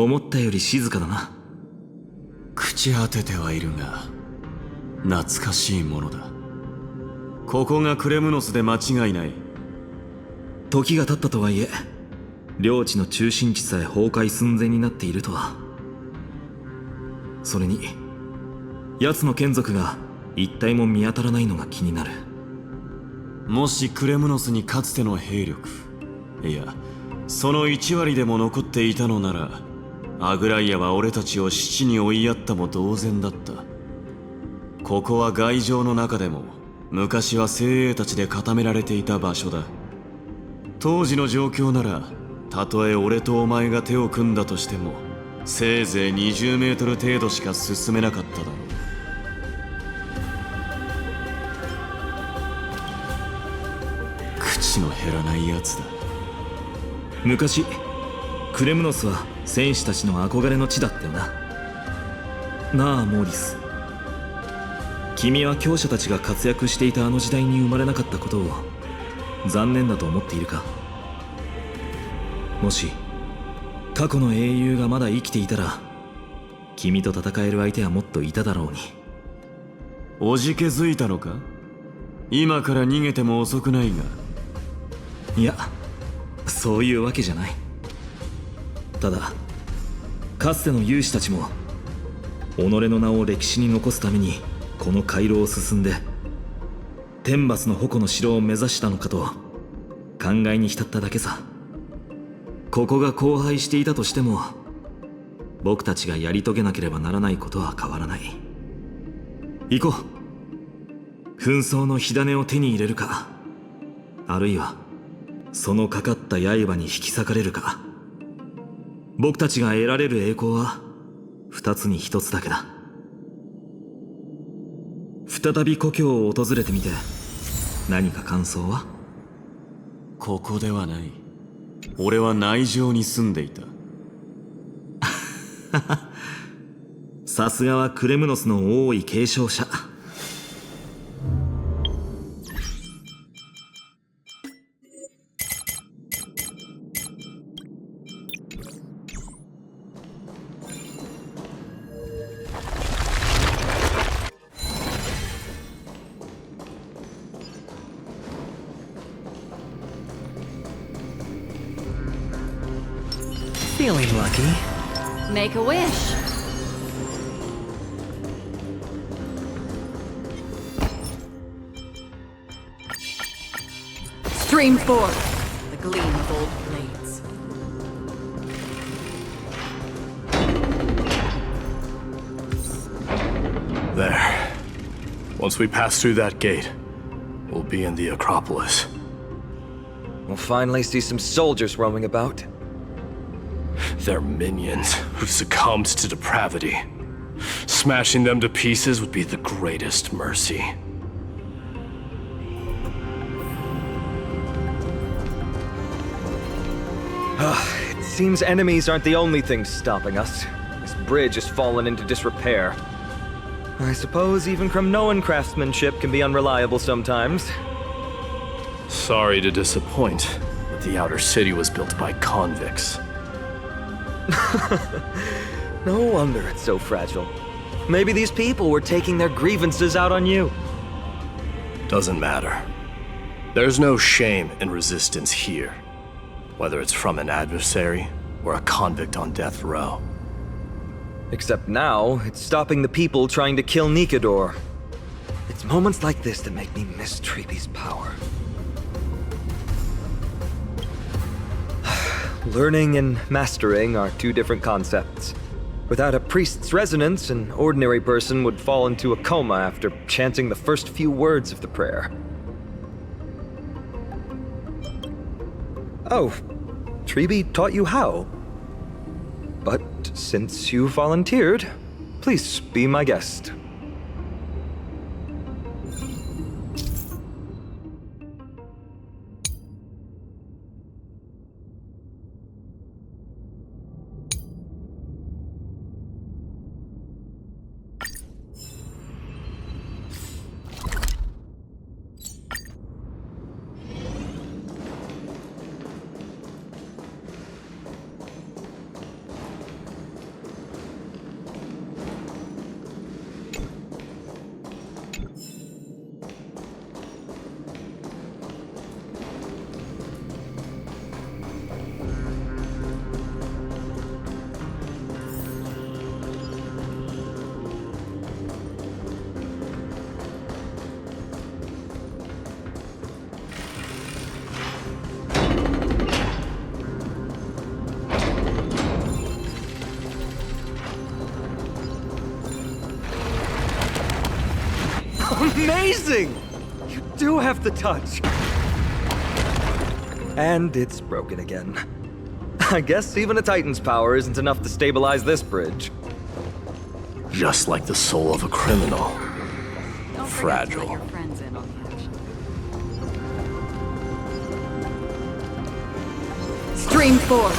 思ったより静かだな。朽ち果ててはいるが懐かしいものだ。ここがクレムノスで間違いない。時が経ったとはいえ、領地の中心地さえ崩壊寸前になっているとは。それに奴の眷属が一体も見当たらないのが気になる。もしクレムノスにかつての兵力、いやその1割でも残っていたのなら、アグライアは俺たちを死地に追いやったも同然だった。ここは外城の中でも昔は精鋭たちで固められていた場所だ。当時の状況なら、たとえ俺とお前が手を組んだとしてもせいぜい20メートル程度しか進めなかっただろう。口の減らないやつだ。昔クレムノスは戦士たちの憧れの地だったよな。なあモーリス、君は強者たちが活躍していたあの時代に生まれなかったことを残念だと思っているか。もし過去の英雄がまだ生きていたら、君と戦える相手はもっといただろうに。おじけづいたのか。今から逃げても遅くないが。いや、そういうわけじゃない。ただかつての勇士たちも己の名を歴史に残すためにこの回廊を進んで天罰の矛の城を目指したのかと考えに浸っただけさ。ここが荒廃していたとしても、僕たちがやり遂げなければならないことは変わらない。行こう。紛争の火種を手に入れるか、あるいはそのかかった刃に引き裂かれるか。僕たちが得られる栄光は二つに一つだけだ。再び故郷を訪れてみて何か感想は？ここではない。俺は内城に住んでいた。さすがはクレムノスの王位継承者。Feeling lucky. Make a wish. Stream forth the gleam of old blades. There. Once we pass through that gate, we'll be in the Acropolis. We'll finally see some soldiers roaming about. They're minions who've succumbed to depravity. Smashing them to pieces would be the greatest mercy. It seems enemies aren't the only things stopping us. This bridge has fallen into disrepair. I suppose even Kremnoan craftsmanship can be unreliable sometimes. Sorry to disappoint, but the outer city was built by convicts. No wonder it's so fragile. Maybe these people were taking their grievances out on you. Doesn't matter. There's no shame in resistance here, whether it's from an adversary or a convict on death row. Except now, it's stopping the people trying to kill Nikador. It's moments like this that make me miss Treeby's power. Learning and mastering are two different concepts. Without a priest's resonance, an ordinary person would fall into a coma after chanting the first few words of the prayer. Oh, Treeby taught you how? But since you volunteered, please be my guest. Amazing! You do have the touch. And it's broken again. I guess even a Titan's power isn't enough to stabilize this bridge. Just like the soul of a criminal. Don't Fragile. forget to let your friends in on the action. Stream 4.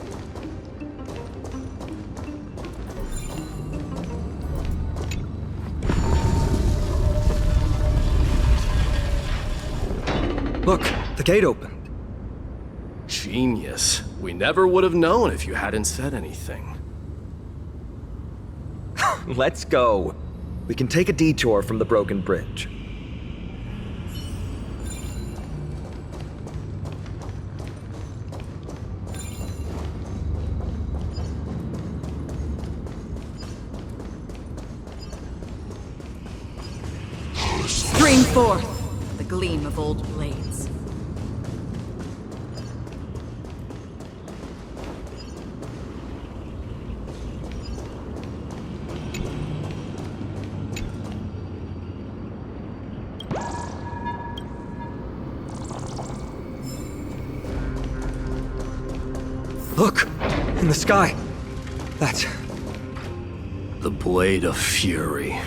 Gleam of old Look, the gate opened. Genius. We never would have known if you hadn't said anything. Let's go. We can take a detour from the broken bridge. Stream 4. The gleam of old blades. Look! In the sky! That's... The Blade of Fury.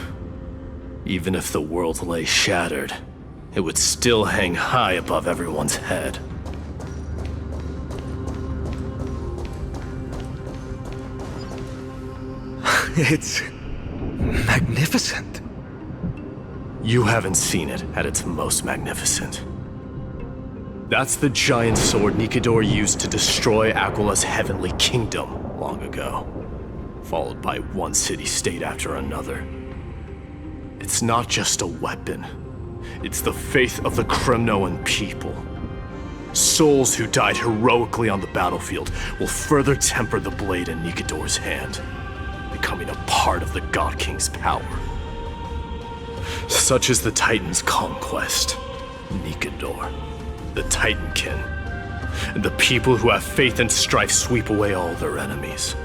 Even if the world lay shattered, it would still hang high above everyone's head. It's... magnificent. You haven't seen it at its most magnificent. That's the giant sword Nikidor used to destroy Aquila's heavenly kingdom long ago, followed by one city-state after another. It's not just a weapon. It's the faith of the Kremnoan people. Souls who died heroically on the battlefield will further temper the blade in Nikidor's hand, becoming a part of the God King's power. Such is the Titan's conquest. Nikidor, the Titankin, and the people who have faith in Strife sweep away all their enemies.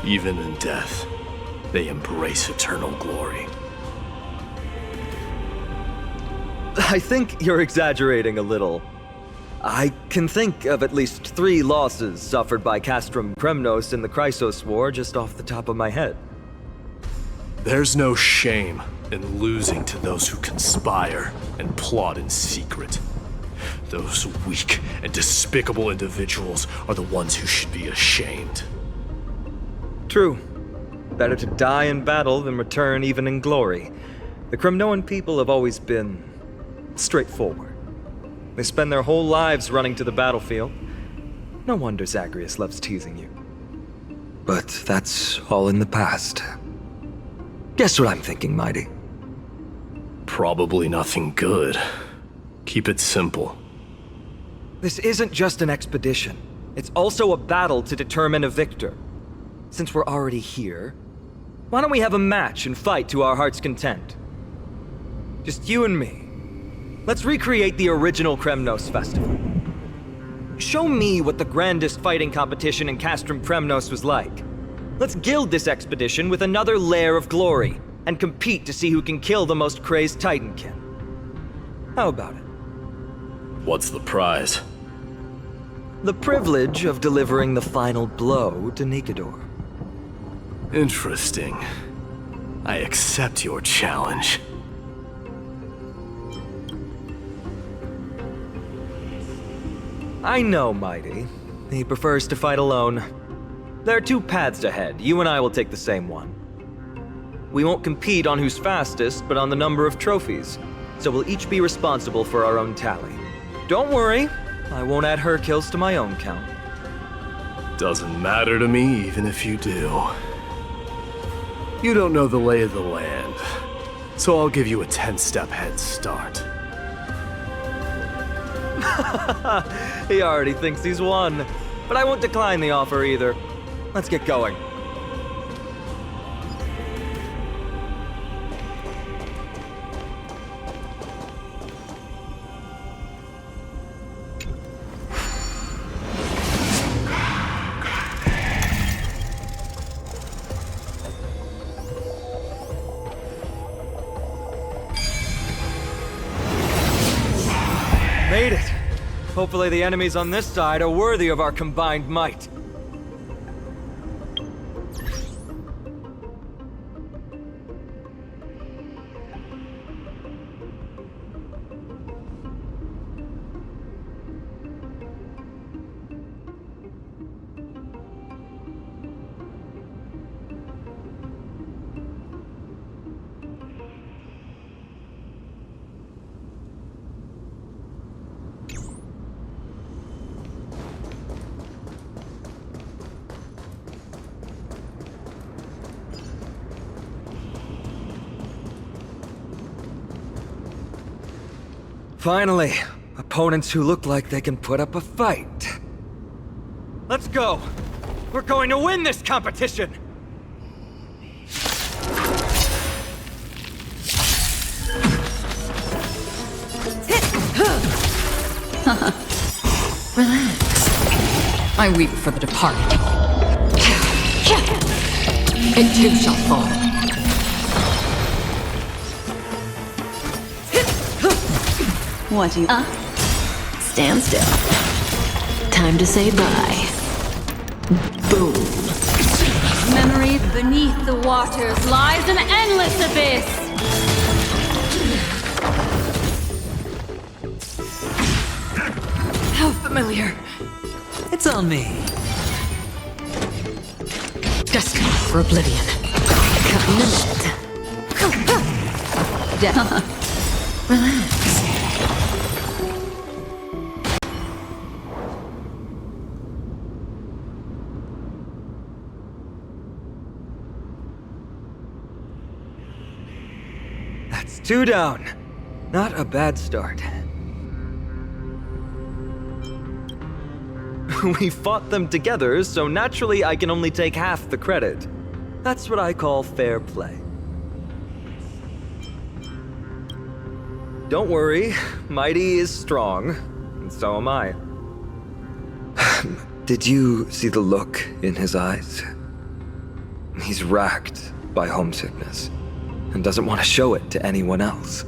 Even in death, they embrace eternal glory. I think you're exaggerating a little. I can think of at least 3 losses suffered by Castrum Kremnos in the Chrysos War just off the top of my head. There's no shame in losing to those who conspire and plot in secret. Those weak and despicable individuals are the ones who should be ashamed. True. Better to die in battle than return even in glory. The Kremnoan people have always been straightforward. They spend their whole lives running to the battlefield. No wonder Zagreus loves teasing you. But that's all in the past. Guess what I'm thinking, Mighty? Probably nothing good. Keep it simple. This isn't just an expedition. It's also a battle to determine a victor. Since we're already here, why don't we have a match and fight to our heart's content? Just you and me. Let's recreate the original Kremnos festival. Show me what the grandest fighting competition in Castrum Kremnos was like. Let's gild this expedition with another layer of glory, and compete to see who can kill the most crazed Titankin. How about it? What's the prize? The privilege of delivering the final blow to Nikador. Interesting. I accept your challenge. I know, Mighty. He prefers to fight alone. There are two paths ahead. You and I will take the same one. We won't compete on who's fastest, but on the number of trophies. So we'll each be responsible for our own tally. Don't worry, I won't add her kills to my own count. Doesn't matter to me, even if you do. You don't know the lay of the land, so I'll give you a 10-step head start. He already thinks he's won. But I won't decline the offer either. Let's get going. Made it! Hopefully the enemies on this side are worthy of our combined might. Finally, opponents who look like they can put up a fight. Let's go! We're going to win this competition! Relax. I weep for the departed. It too shall fall. What do you... Stand still. Time to say bye. Boom. Memory beneath the waters lies an endless abyss. How familiar. It's on me. Destined for oblivion. Death. Relax. That's 2 down. Not a bad start. We fought them together, so naturally I can only take half the credit. That's what I call fair play. Don't worry, Mighty is strong, and so am I. Did you see the look in his eyes? He's racked by homesickness, and doesn't want to show it to anyone else.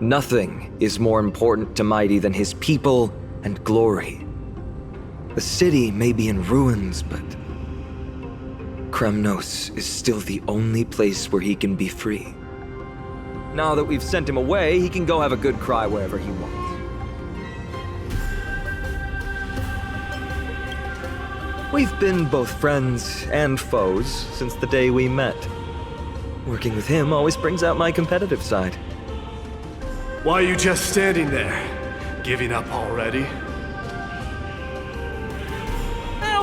Nothing is more important to Mighty than his people and glory. The city may be in ruins, but Kremnos is still the only place where he can be free. Now that we've sent him away, he can go have a good cry wherever he wants. We've been both friends and foes since the day we met. Working with him always brings out my competitive side. Why are you just standing there? Giving up already?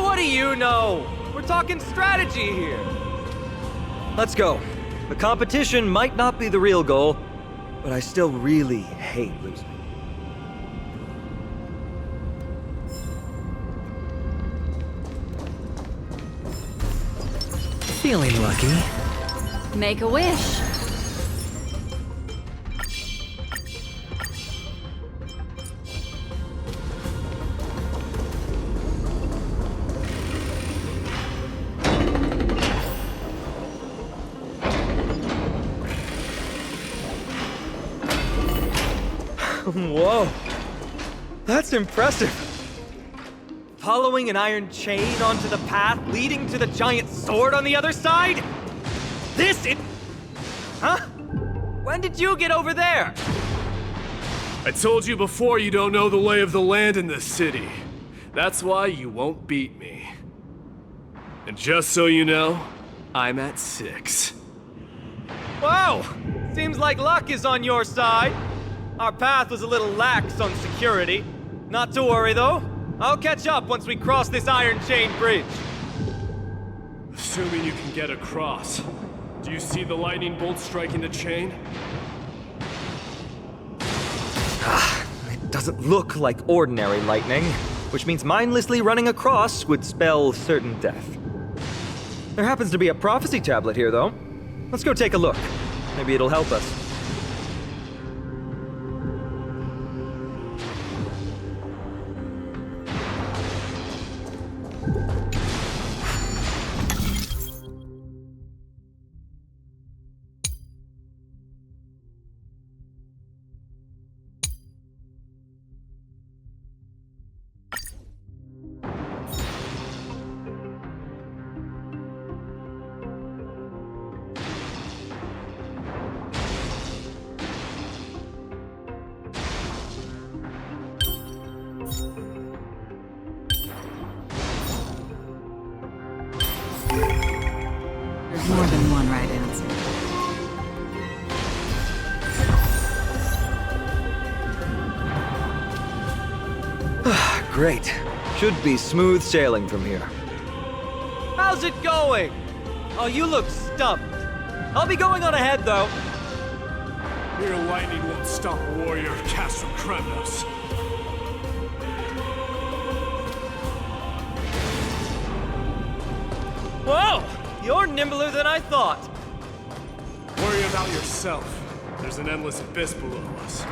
What do you know? We're talking strategy here. Let's go. The competition might not be the real goal, but I still really hate losing. Feeling lucky. Make a wish. Whoa. That's impressive. Following an iron chain onto the path leading to the giant sword on the other side? Huh? When did you get over there? I told you before you don't know the lay of the land in this city. That's why you won't beat me. And just so you know, I'm at 6. Whoa! Seems like luck is on your side. Our path was a little lax on security. Not to worry, though. I'll catch up once we cross this iron chain bridge. Assuming you can get across. Do you see the lightning bolt striking the chain? It doesn't look like ordinary lightning, which means mindlessly running across would spell certain death. There happens to be a prophecy tablet here, though. Let's go take a look. Maybe it'll help us. There's more than one right answer. Great. Should be smooth sailing from here. How's it going? Oh, you look stumped. I'll be going on ahead, though. Mere lightning won't stop a warrior of Castle Kremnos. Whoa! You're nimbler than I thought. Worry about yourself. There's an endless abyss below us.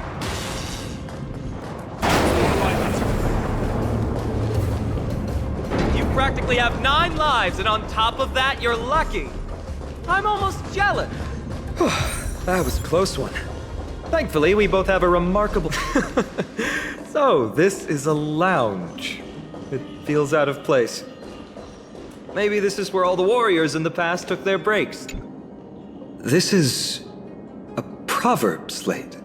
More lightning. You practically have 9 lives, and on top of that, you're lucky. I'm almost jealous. That was a close one. Thankfully, we both have a remarkable... So, this is a lounge. It feels out of place. Maybe this is where all the warriors in the past took their breaks. This is a proverb slate.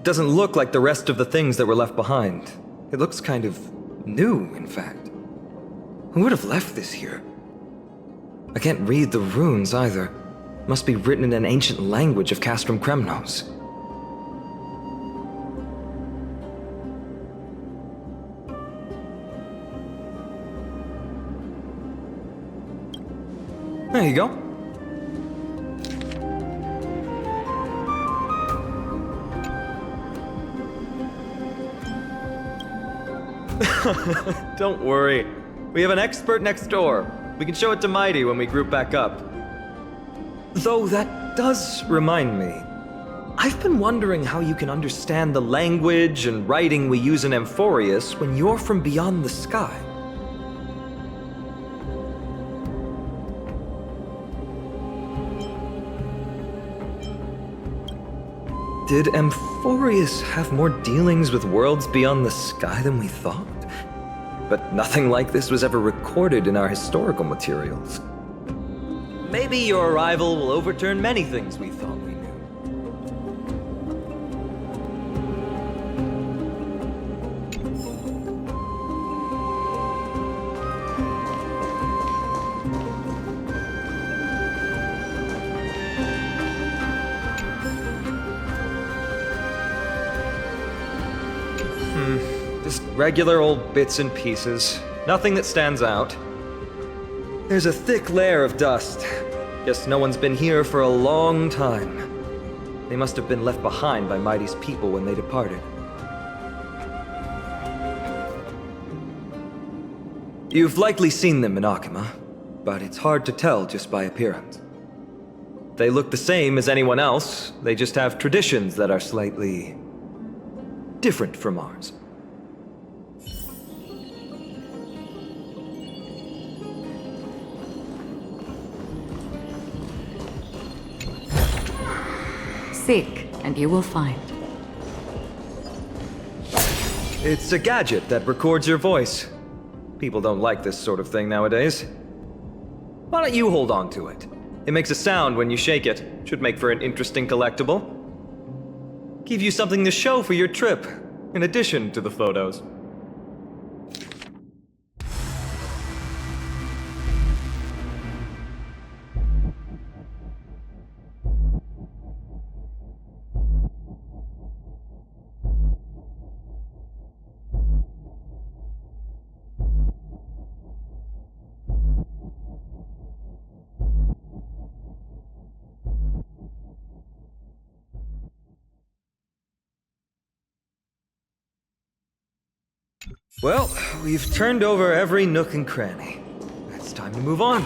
Doesn't look like the rest of the things that were left behind. It looks kind of new, in fact. Who would have left this here? I can't read the runes either. Must be written in an ancient language of Castrum Kremnos. There you go. Don't worry. We have an expert next door. We can show it to Mighty when we group back up. Though that does remind me. I've been wondering how you can understand the language and writing we use in Amphorius when you're from beyond the sky. Did Amphorius have more dealings with worlds beyond the sky than we thought? But nothing like this was ever recorded in our historical materials. Maybe your arrival will overturn many things we thought we knew. Just regular old bits and pieces. Nothing that stands out. There's a thick layer of dust. Guess no one's been here for a long time. They must have been left behind by Mighty's people when they departed. You've likely seen them in Akima, but it's hard to tell just by appearance. They look the same as anyone else, they just have traditions that are slightly different from ours. Seek, and you will find. It's a gadget that records your voice. People don't like this sort of thing nowadays. Why don't you hold on to it? It makes a sound when you shake it. Should make for an interesting collectible. Give you something to show for your trip, in addition to the photos. Well, we've turned over every nook and cranny. It's time to move on.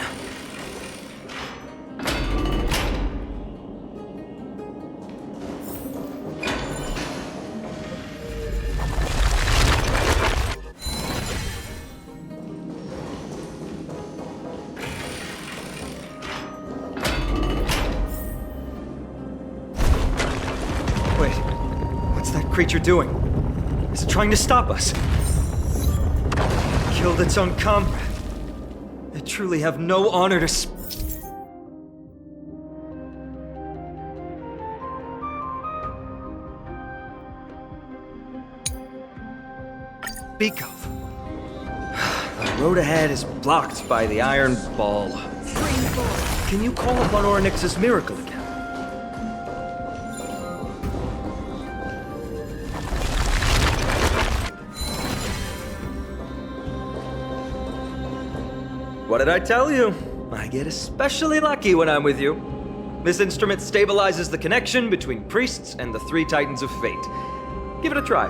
Wait, what's that creature doing? Is it trying to stop us? Killed its own comrade. They truly have no honor to speak of. The road ahead is blocked by the iron ball. Can you call upon Orynyx's miracle again? What did I tell you? I get especially lucky when I'm with you. This instrument stabilizes the connection between priests and the three titans of fate. Give it a try.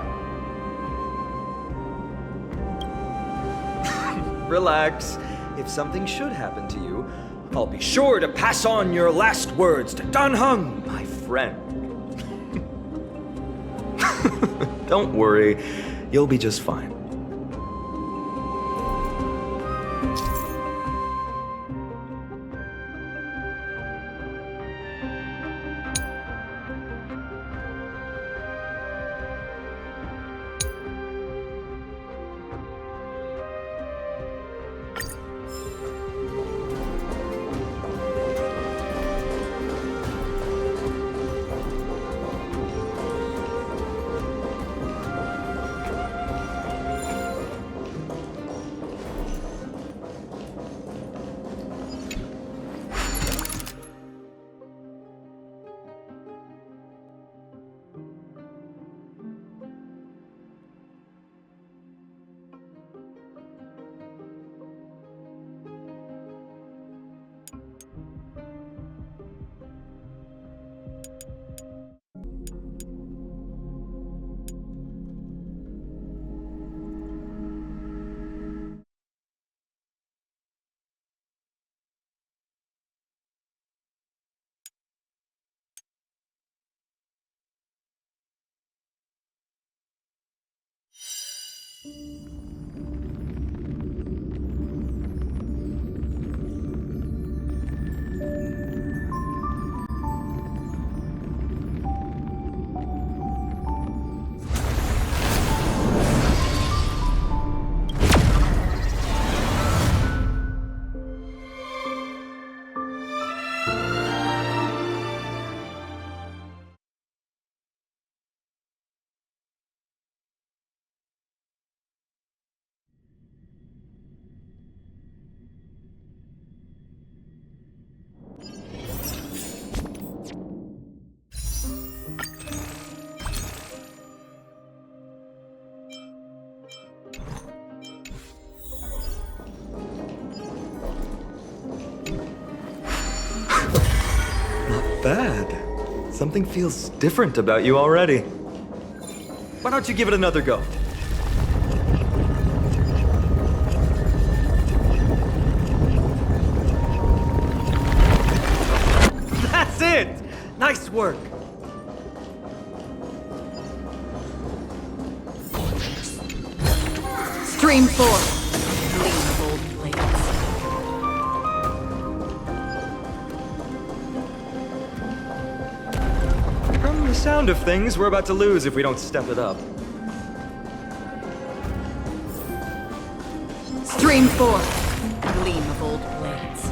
Relax. If something should happen to you, I'll be sure to pass on your last words to Dan Heng, my friend. Don't worry, you'll be just fine. Bad. Something feels different about you already. Why don't you give it another go? That's it! Nice work! Stream 4. Gleam of old blades. From the sound of things, we're about to lose if we don't step it up. Stream forth the gleam of old blades.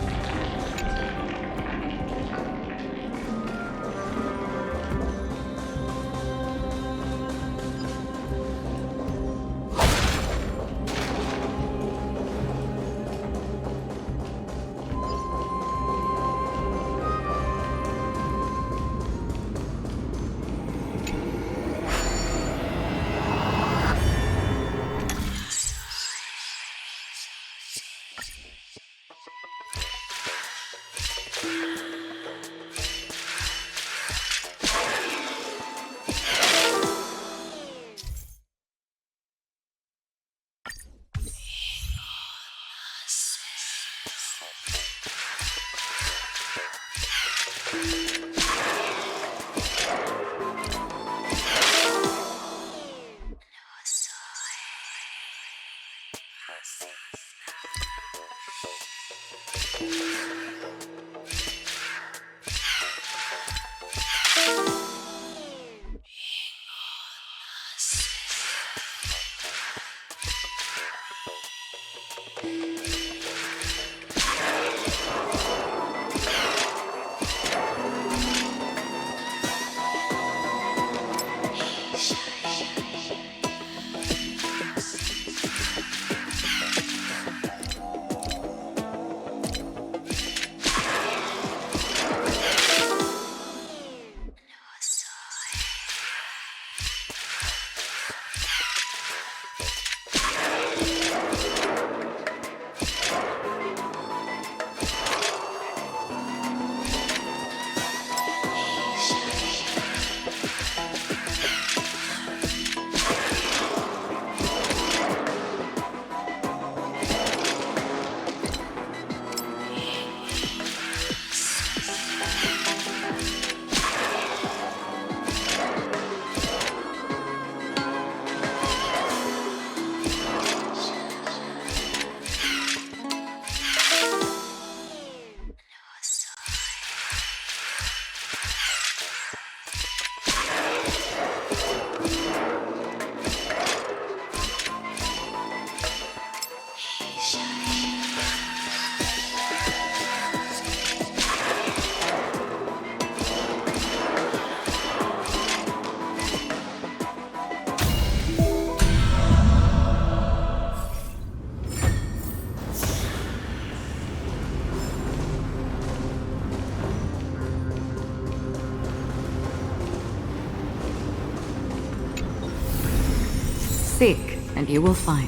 Seek, and you will find.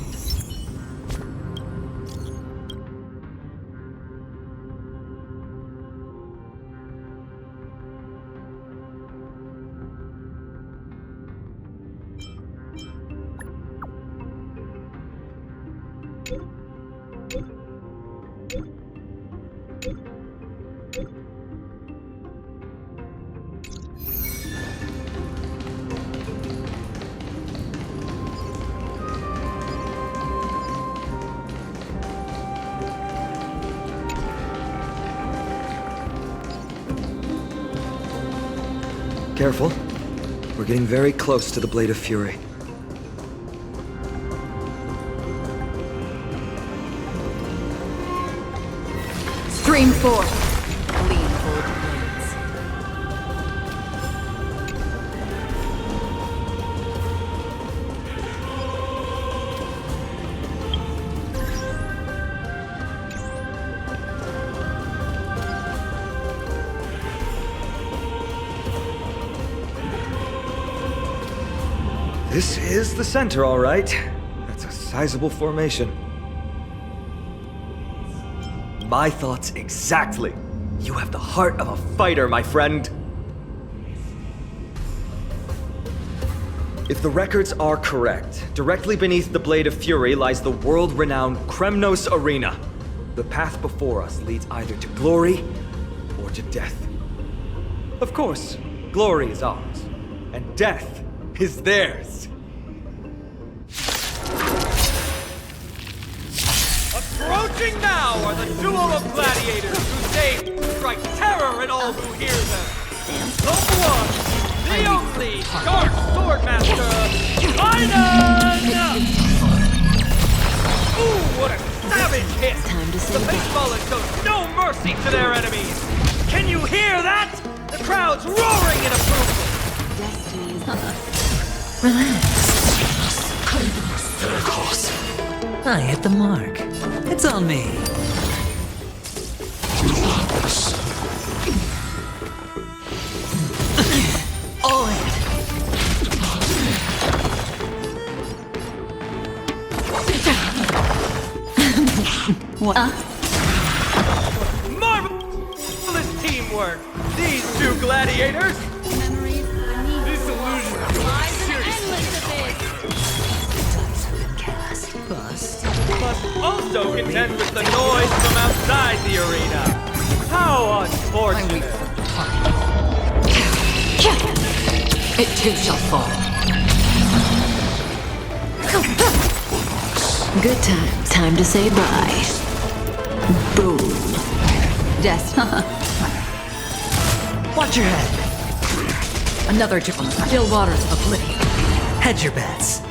Careful. We're getting very close to the Blade of Fury. Stream forth, gleam of old blades. This is the center, all right. That's a sizable formation. My thoughts exactly. You have the heart of a fighter, my friend. If the records are correct, directly beneath the Blade of Fury lies the world-renowned Kremnos Arena. The path before us leads either to glory or to death. Of course, glory is ours, and death is theirs. Approaching now are the duo of gladiators whose names strike terror in all who hear them. The one, the only Dark Swordmaster, Iron! Ooh, what a Savage hit! Time to say The bye. baseballers show no mercy to their enemies! Can you hear that? The crowd's roaring in approval! Destiny's Relax. I hit the mark. It's on me. All in. What? Marvelous teamwork! These two gladiators! Memories beneath This illusion lies an endless abyss. Cast. Bust. must also contend with the noise from outside the arena. How unfortunate! It too shall fall. Good times. Time to say bye. Boom. Death. Watch your head. Another chip on the still waters of oblivion. Hedge your bets.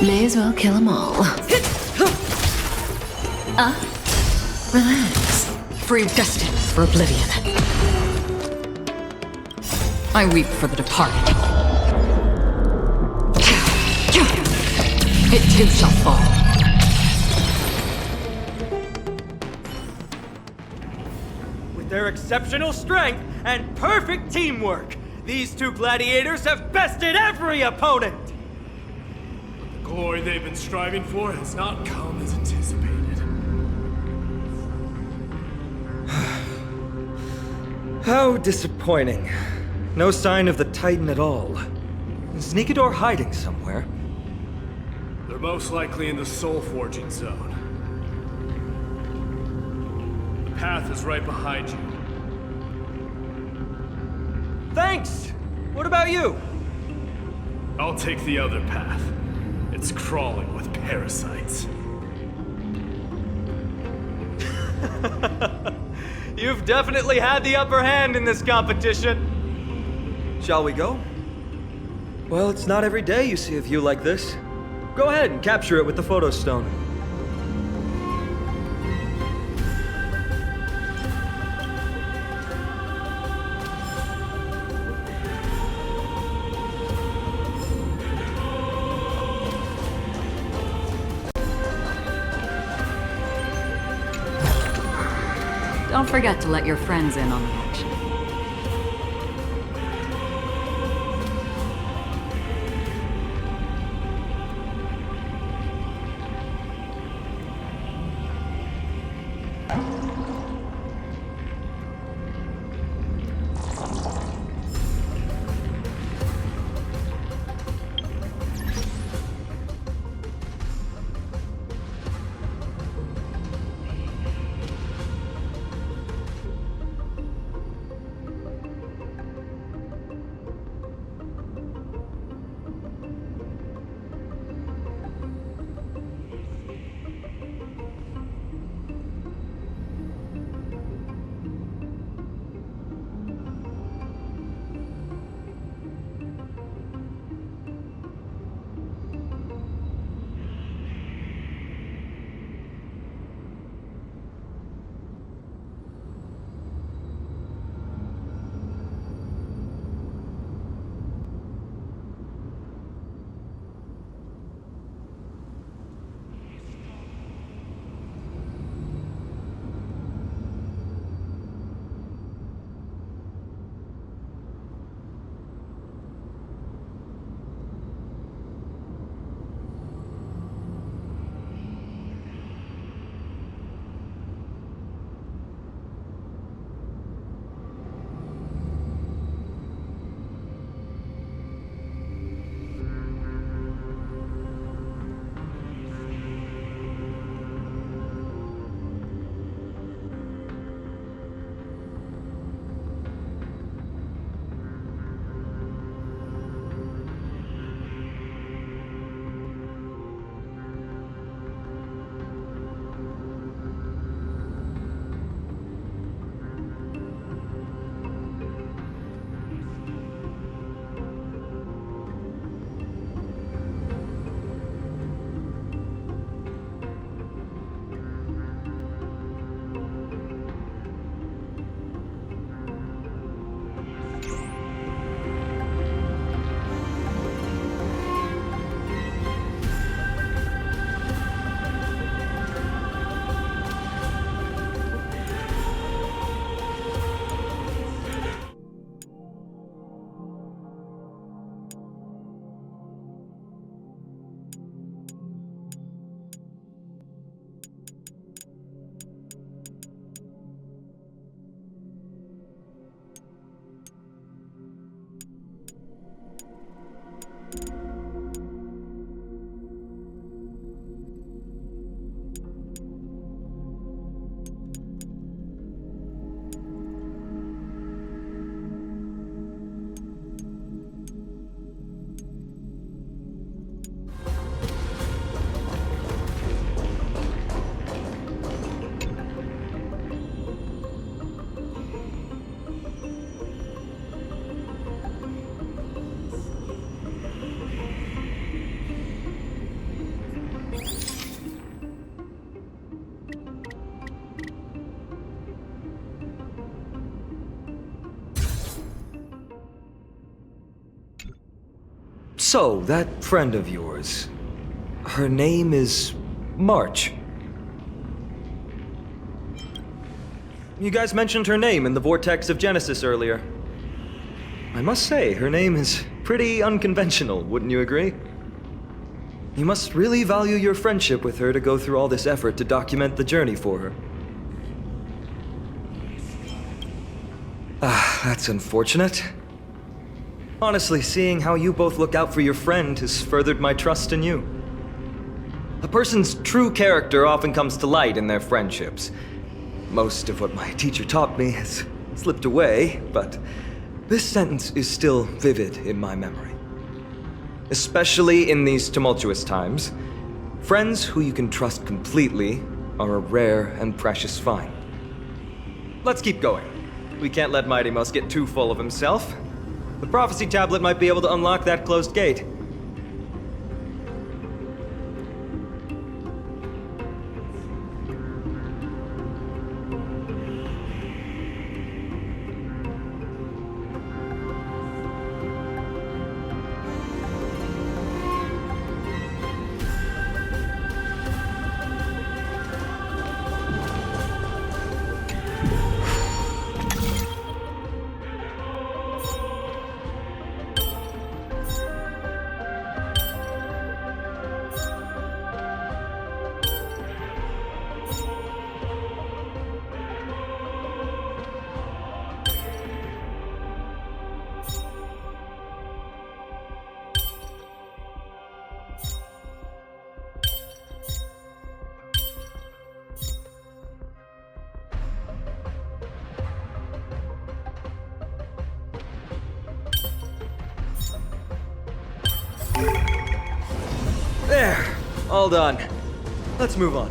May as well kill them all. Relax. Free destined for oblivion. I weep for the departed. It too shall fall. With their exceptional strength and perfect teamwork, these two gladiators have bested every opponent! The glory they've been striving for has not come as anticipated. How disappointing. No sign of the Titan at all. Is Nikidor hiding somewhere? They're most likely in the soul forging zone. The path is right behind you. Thanks! What about you? I'll take the other path. It's crawling with parasites. You've definitely had the upper hand in this competition. Shall we go? Well, it's not every day you see a view like this. Go ahead and capture it with the photo stone. Don't forget to let your friends in on the action. So, that friend of yours, her name is March. You guys mentioned her name in the Vortex of Genesis earlier. I must say, her name is pretty unconventional, wouldn't you agree? You must really value your friendship with her to go through all this effort to document the journey for her. Ah, that's unfortunate. Honestly, seeing how you both look out for your friend has furthered my trust in you. A person's true character often comes to light in their friendships. Most of what my teacher taught me has slipped away, but this sentence is still vivid in my memory. Especially in these tumultuous times, friends who you can trust completely are a rare and precious find. Let's keep going. We can't let Mighty Mouse get too full of himself. The prophecy tablet might be able to unlock that closed gate. There, all done. Let's move on.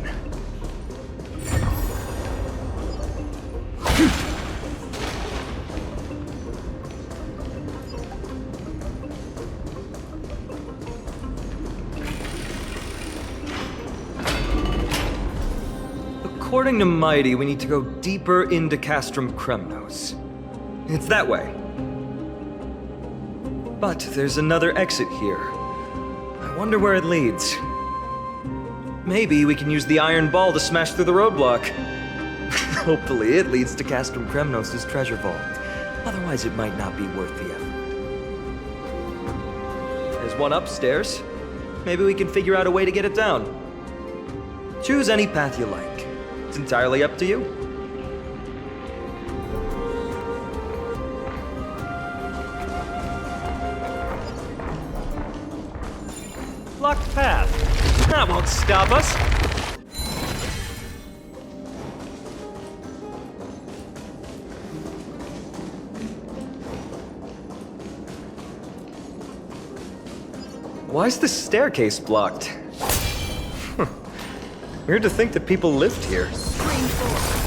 According to Mighty, we need to go deeper into Castrum Kremnos. It's that way. But there's another exit here. I wonder where it leads. Maybe we can use the iron ball to smash through the roadblock. Hopefully it leads to Castrum Kremnos' treasure vault. Otherwise it might not be worth the effort. There's one upstairs. Maybe we can figure out a way to get it down. Choose any path you like. It's entirely up to you. Locked path. That won't stop us. Why is this staircase blocked? Weird to think that people lived here. Screen 4.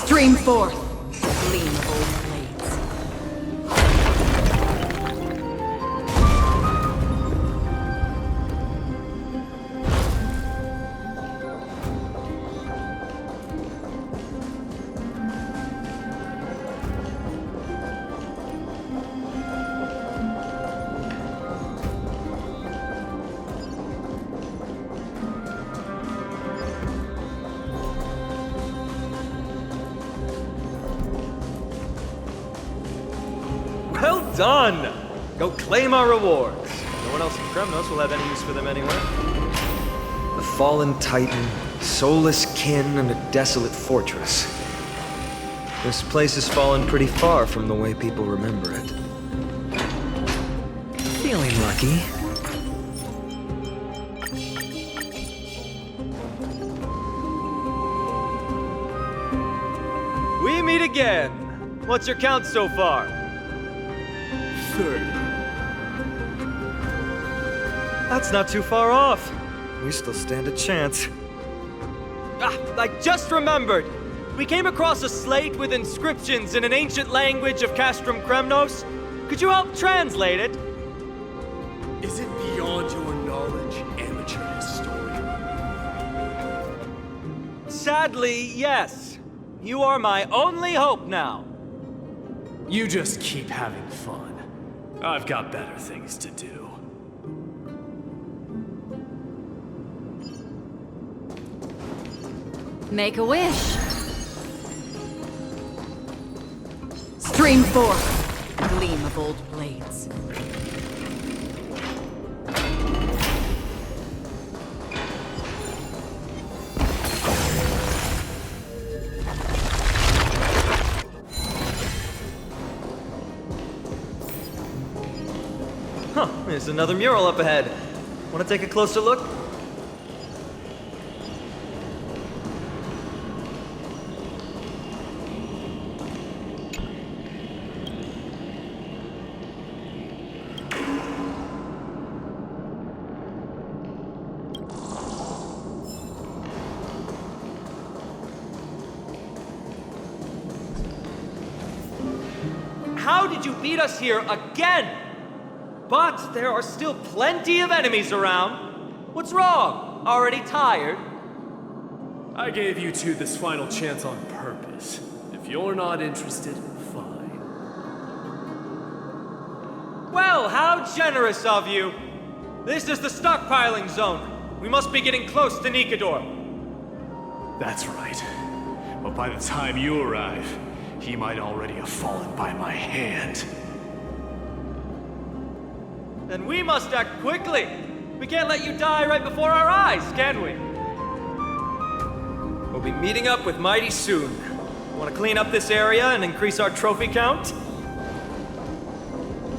Gleam of old blades. Stream forth, gleam of old blades. Well done! Go claim our rewards. No one else in Kremnos will have any use for them anyway. A fallen titan, soulless kin, and a desolate fortress. This place has fallen pretty far from the way people remember it. Feeling lucky. We meet again. What's your count so far? 30. That's not too far off. We still stand a chance. Ah, I just remembered! We came across a slate with inscriptions in an ancient language of Castrum Kremnos. Could you help translate it? Is it beyond your knowledge, amateur historian? Sadly, yes. You are my only hope now. You just keep having fun. I've got better things to do. Make a wish. Stream forth, the gleam of old blades. Huh, there's another mural up ahead. Want to take a closer look? How did you beat us here again? But there are still plenty of enemies around. What's wrong? Already tired? I gave you two this final chance on purpose. If you're not interested, fine. Well, how generous of you. This is the stockpiling zone. We must be getting close to Nikador. That's right. But by the time you arrive, he might already have fallen by my hand. Then we must act quickly. We can't let you die right before our eyes, can we? We'll be meeting up with Mighty soon. Want to clean up this area and increase our trophy count?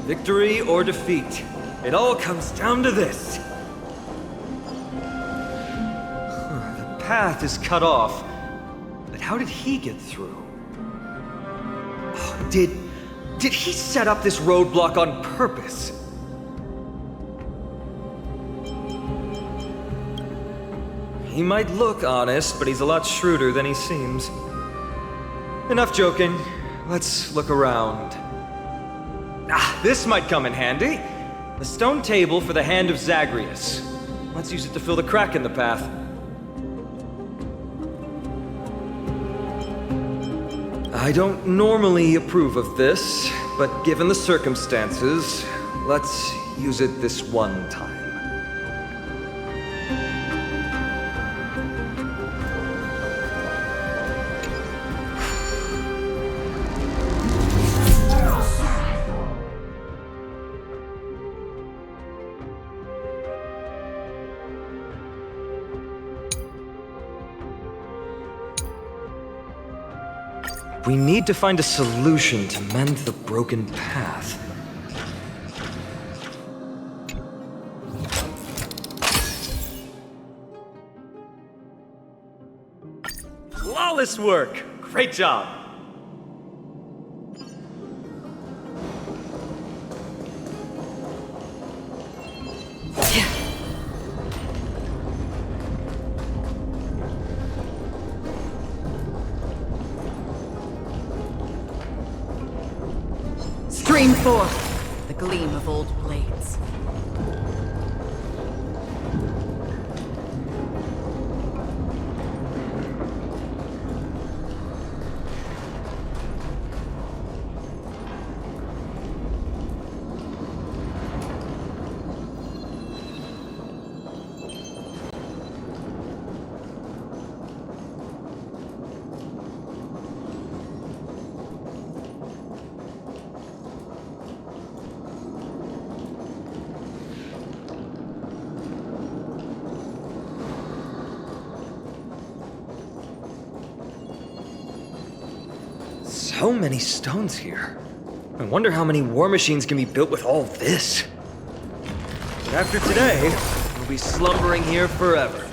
Victory or defeat. It all comes down to this. The path is cut off. But how did he get through? Oh, did he set up this roadblock on purpose? He might look honest, but he's a lot shrewder than he seems. Enough joking. Let's look around. Ah, this might come in handy. The stone table for the Hand of Zagreus. Let's use it to fill the crack in the path. I don't normally approve of this, but given the circumstances, let's use it this one time. We need to find a solution to mend the broken path. Flawless work! Great job! Stream forth, the gleam of old blades. So many stones here. I wonder how many war machines can be built with all this. But after today, we'll be slumbering here forever.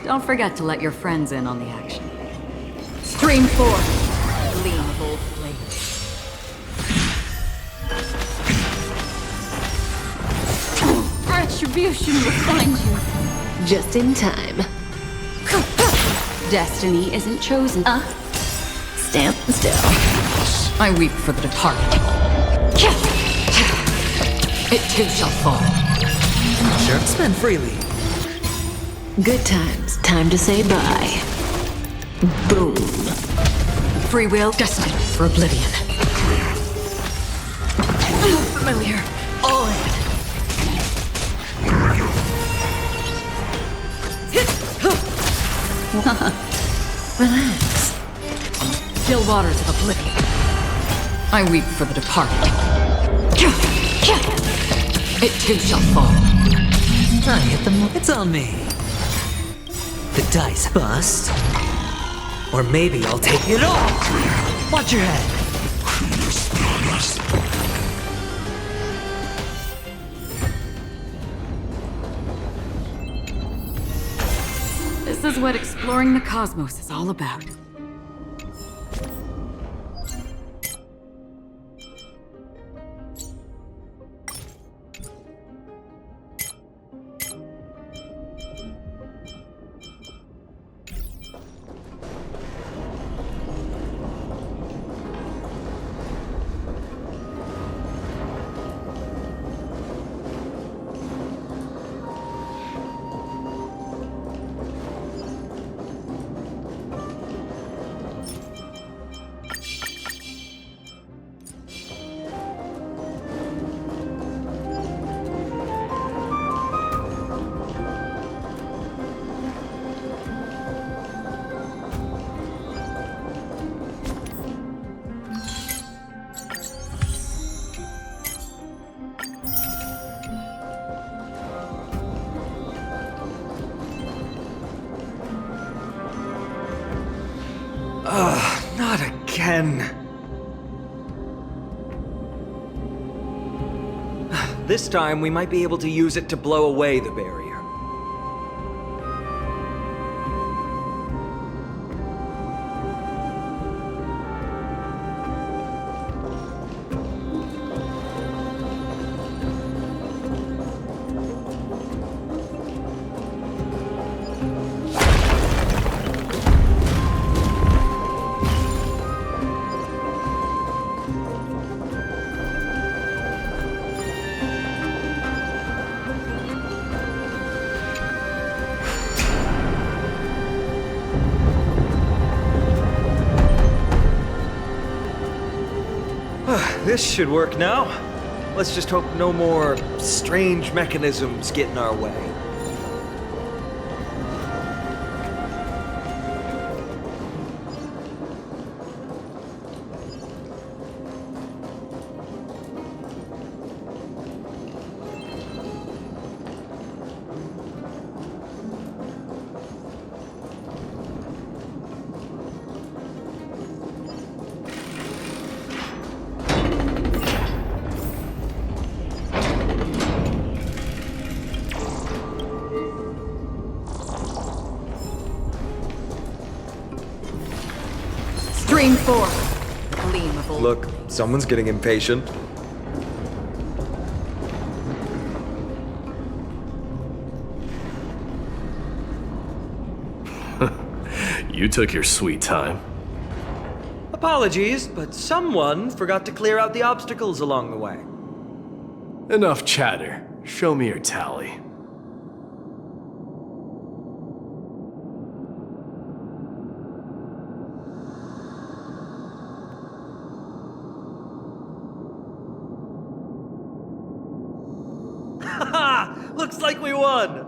Don't forget to let your friends in on the action. Stream 4. Gleam of old blades. Retribution will find you. Just in time. Destiny isn't chosen. Stand still. I weep for the departed. It too shall fall. Sure, spend freely. Good times. Time to say bye. Boom. Free will destined for oblivion. Familiar. All in. Relax. Still waters of oblivion. I weep for the departed. It too shall fall. I hit the mark. It's on me. The dice bust. Or maybe I'll take it all. Watch your head. This is what exploring the cosmos is all about. Not again. This time, we might be able to use it to blow away the barrier. This should work now. Let's just hope no more strange mechanisms get in our way. Stream 4. Gleam of old. Look, someone's getting impatient. You took your sweet time. Apologies, but someone forgot to clear out the obstacles along the way. Enough chatter. Show me your tally. Haha! Looks like we won!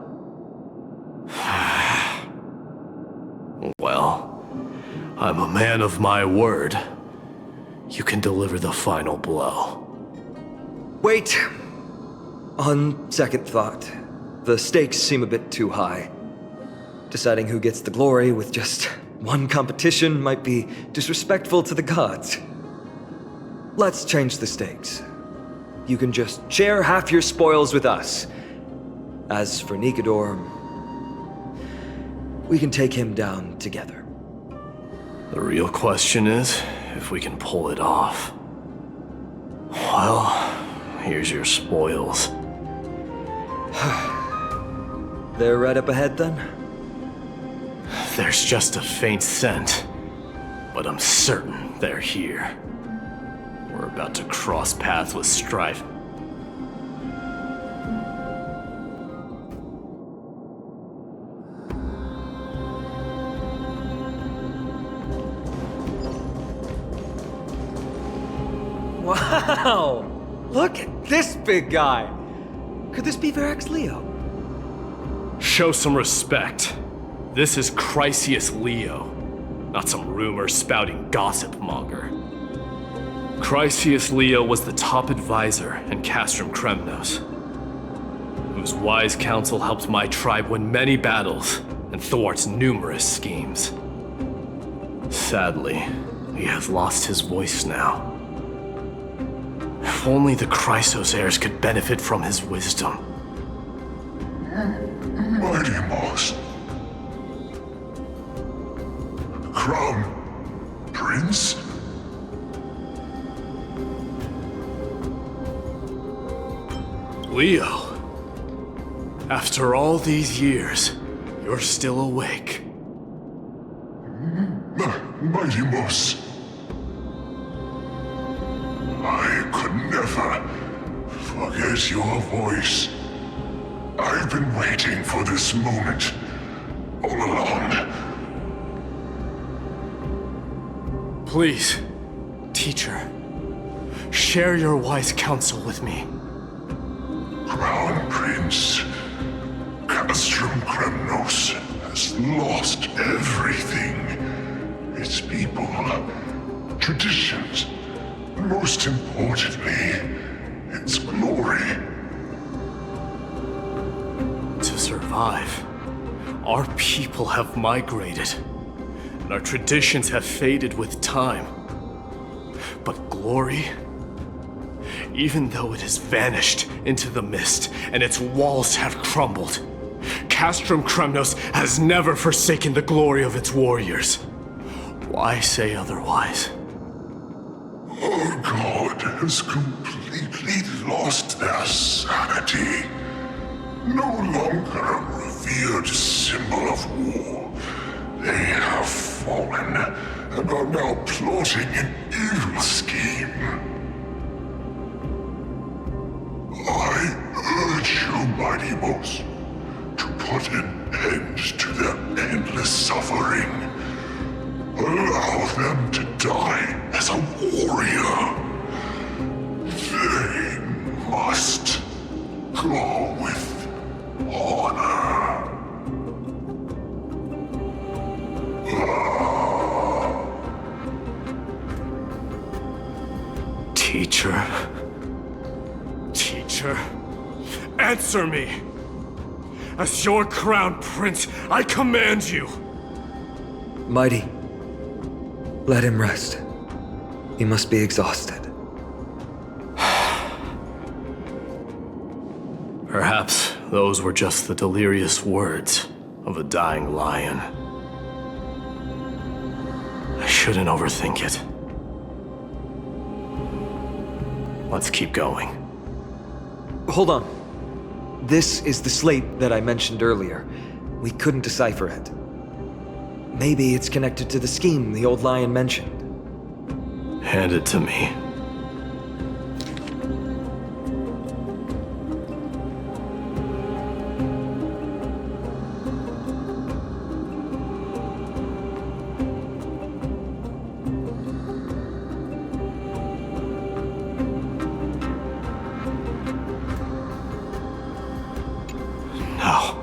I'm a man of my word. You can deliver the final blow. Wait. On second thought, the stakes seem a bit too high. Deciding who gets the glory with just one competition might be disrespectful to the gods. Let's change the stakes. You can just share half your spoils with us. As for Nikador, we can take him down together. The real question is if we can pull it off. Well, here's your spoils. They're right up ahead then? There's just a faint scent, but I'm certain they're here. We're about to cross paths with Strife. Wow! Look at this big guy! Could this be Varric's Leo? Show some respect. This is Chrysius Leo, not some rumor-spouting gossip monger. Chrysius Leo was the top advisor in Castrum Kremnos, whose wise counsel helped my tribe win many battles and thwarts numerous schemes. Sadly, he has lost his voice now. If only the Chrysos heirs could benefit from his wisdom. Mighty Moss. Crown Prince? Leo, after all these years, you're still awake. Mighty Moss. I could never forget your voice. I've been waiting for this moment all along. Please, teacher, share your wise counsel with me. Crown Prince, Castrum Kremnos has lost everything. Its people, traditions, and most importantly, its glory. To survive, our people have migrated, and our traditions have faded with time. But glory, even though it has vanished into the mist and its walls have crumbled, Castrum Kremnos has never forsaken the glory of its warriors. Why say otherwise? Our god has completely lost their sanity. No longer a revered symbol of war, they have fallen and are now plotting an evil scheme. I urge you, Mighty Moss, to put an end to their endless suffering. Allow them to die as a warrior. They must go with honor. Teacher? Teacher? Answer me! As your crown prince, I command you! Mighty, let him rest. He must be exhausted. Perhaps those were just the delirious words of a dying lion. I shouldn't overthink it. Let's keep going. Hold on. This is the slate that I mentioned earlier. We couldn't decipher it. Maybe it's connected to the scheme the old lion mentioned. Hand it to me. No.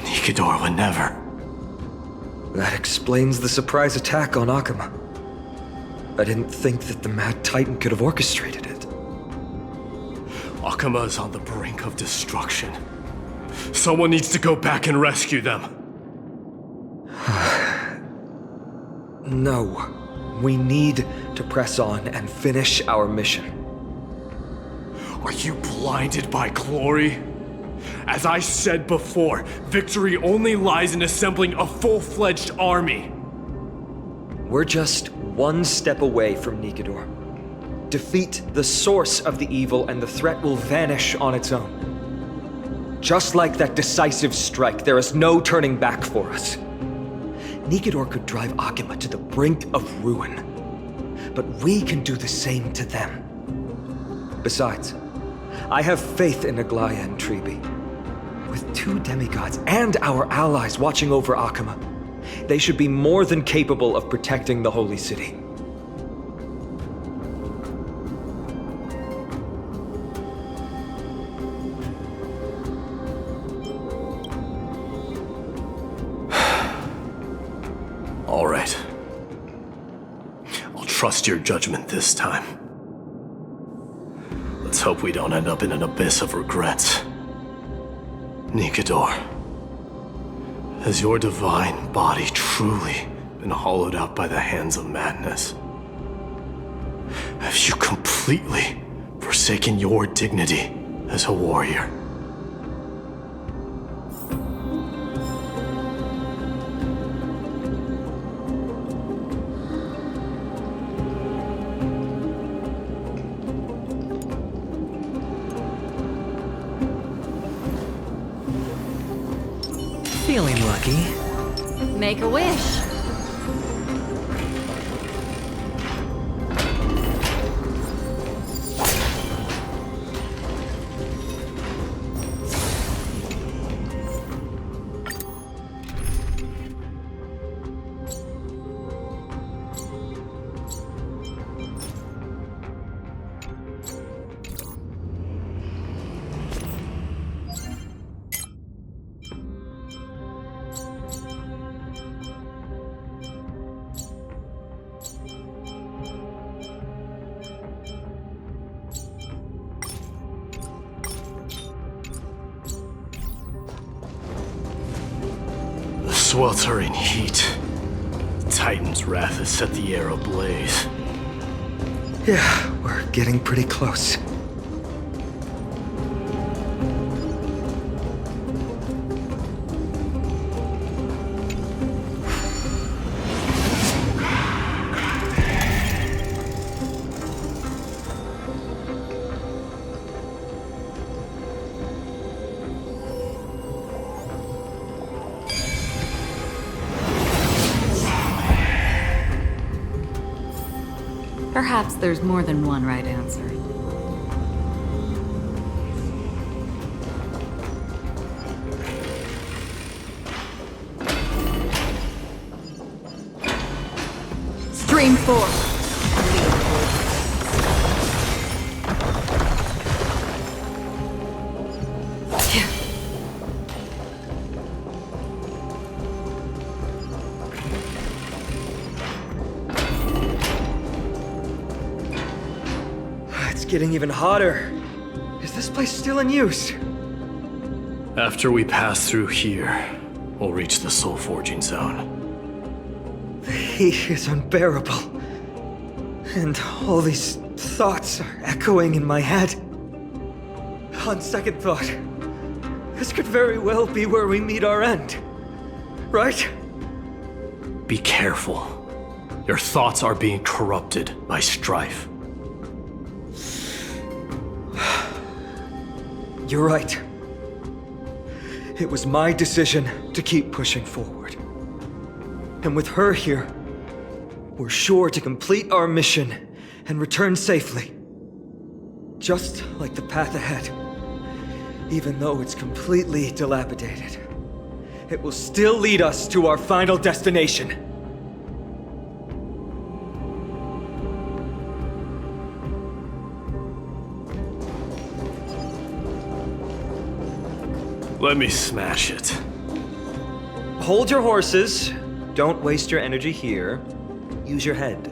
Nikador would never. That explains the surprise attack on Akama. I didn't think that the Mad Titan could have orchestrated it. Akama is on the brink of destruction. Someone needs to go back and rescue them. No. We need to press on and finish our mission. Are you blinded by glory? As I said before, victory only lies in assembling a full-fledged army. We're just one step away from Nikador. Defeat the source of the evil and the threat will vanish on its own. Just like that decisive strike, there is no turning back for us. Nikador could drive Akama to the brink of ruin, but we can do the same to them. Besides, I have faith in Aglaya and Tribi. With 2 demigods and our allies watching over Akama, they should be more than capable of protecting the Holy City. All right. I'll trust your judgment this time. Let's hope we don't end up in an abyss of regrets. Nikador, has your divine body truly been hollowed out by the hands of madness? Have you completely forsaken your dignity as a warrior? Feeling lucky. Make a wish. Sweltering heat. The Titan's wrath has set the air ablaze. Yeah, we're getting pretty close. Perhaps there's more than one right answer. Stream 4. Getting even hotter. Is this place still in use? After we pass through here, we'll reach the soul forging zone. The heat is unbearable. And all these thoughts are echoing in my head. On second thought, this could very well be where we meet our end. Right? Be careful. Your thoughts are being corrupted by strife. You're right. It was my decision to keep pushing forward. And with her here, we're sure to complete our mission and return safely. Just like the path ahead. Even though it's completely dilapidated, it will still lead us to our final destination. Let me smash it. Hold your horses. Don't waste your energy here. Use your head.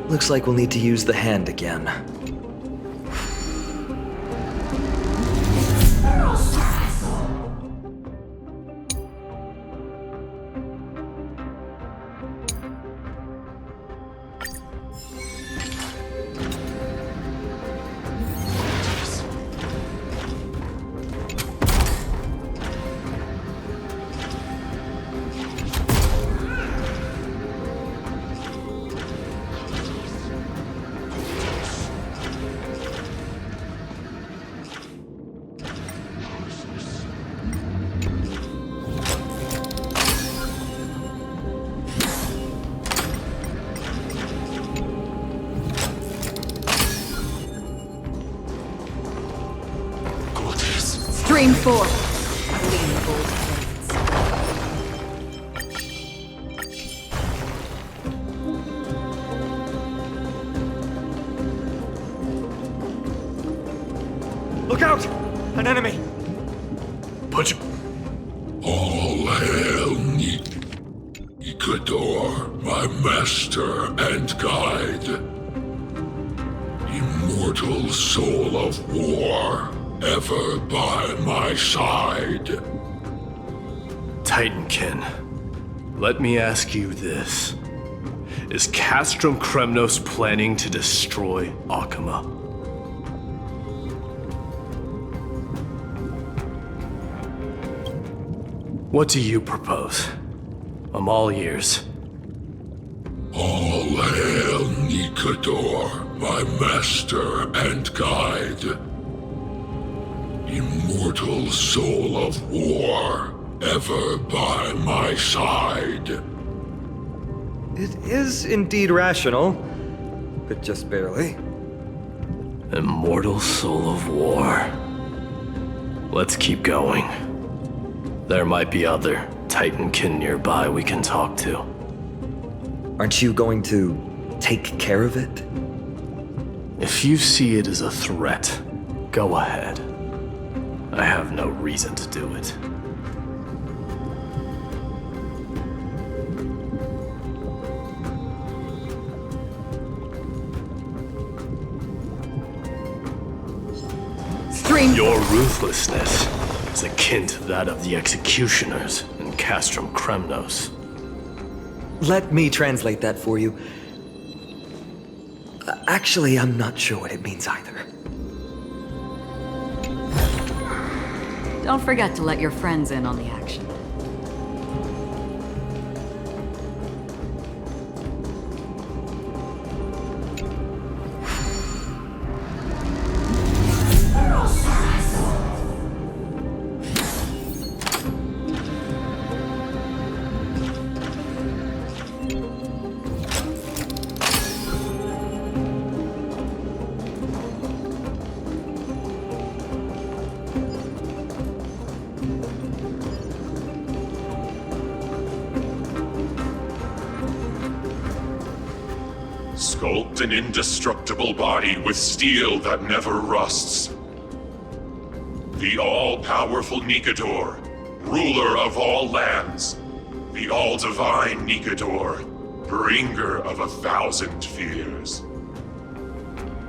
Looks like we'll need to use the hand again. Stream 4. Gleam gold blades. Look out! An enemy! But you... All hail Nikador, my master and guide. Immortal soul of war, ever by my side. Titankin, let me ask you this. Is Castrum Kremnos planning to destroy Akuma? What do you propose? I'm all ears. All hail Nikador, my master and guide. Immortal soul of war, ever by my side. It is indeed rational, but just barely. Immortal soul of war. Let's keep going. There might be other Titankin nearby we can talk to. Aren't you going to take care of it? If you see it as a threat, go ahead. I have no reason to do it. Stream. Your ruthlessness is akin to that of the executioners in Castrum Kremnos. Let me translate that for you. Actually, I'm not sure what it means either. Don't forget to let your friends in on the action. Sculpt an indestructible body with steel that never rusts. The all-powerful Nikador, ruler of all lands. The all-divine Nikador, bringer of 1,000 fears.